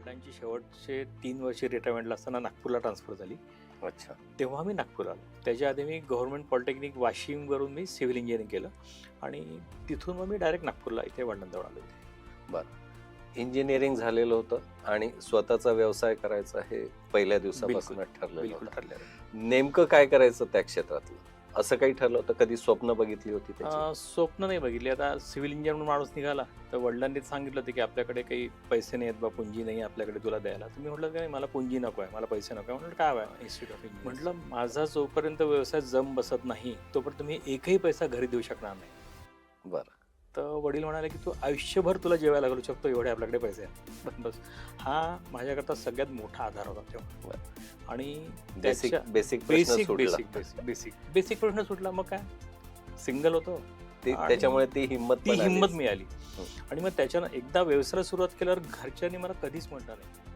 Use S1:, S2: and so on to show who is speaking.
S1: वडिलांची शेवटचे 3 वर्षे रिटायरमेंटला असताना नागपूरला ट्रान्सफर झाली.
S2: अच्छा.
S1: तेव्हा मी नागपूरला आलो. त्याच्या आधी मी गव्हर्नमेंट पॉलिटेक्निक वाशिमवरून मी सिव्हिल इंजिनिअरिंग केलं आणि तिथून मग मी डायरेक्ट नागपूरला इथे वडिलांजवळ आलो इथे.
S2: बरं, इंजिनिअरिंग झालेलं होतं आणि स्वतःचा व्यवसाय करायचा हे पहिल्या दिवसापासूनच ठरलेलं
S1: बिलकुल
S2: होतं.
S1: ठरलेलं.
S2: नेमकं काय करायचं त्या क्षेत्रातलं असं काही ठरलं होतं? कधी स्वप्न बघितली होती त्याची?
S1: स्वप्न नाही बघितली. आता सिव्हिल इंजिनियर म्हणून माणूस निघाला तर वडिलांनी सांगितलं होतं की आपल्याकडे काही पैसे नाही आहेत बा, पुंजी नाही आपल्याकडे तुला द्यायला. तुम्ही म्हटलं की नाही मला पुंजी नको आहे, मला पैसे नको आहे. म्हटलं काय आहे इन्स्टिट्यूट ऑफ इंजिनियर. म्हटलं माझा जोपर्यंत व्यवसाय जम बसत नाही तोपर्यंत तुम्ही एकही पैसा घरी देऊ शकणार नाही.
S2: बरं.
S1: तर वडील म्हणाले की तू आयुष्यभर तुला जेवायला घालू शकतो एवढे आपल्याकडे पैसे आहेत. बस हा माझ्याकरता सगळ्यात मोठा आधार होता तेव्हा. आणि
S2: बेसिक
S1: त्याच्या-
S2: बेसिक
S1: बेसिक
S2: सुटला.
S1: बेसिक बेसिक बेसिक बेसिक प्रश्न सुटला. मग काय, सिंगल होतो आणि
S2: त्याच्यामुळे ती हिंमत
S1: ती
S2: पण आली.
S1: हिंमत मिळाली.
S2: हो.
S1: आणि मग त्याच्यानं एकदा व्यवसायाला सुरुवात केल्यावर घरच्यांनी मला कधीच म्हटलं नाही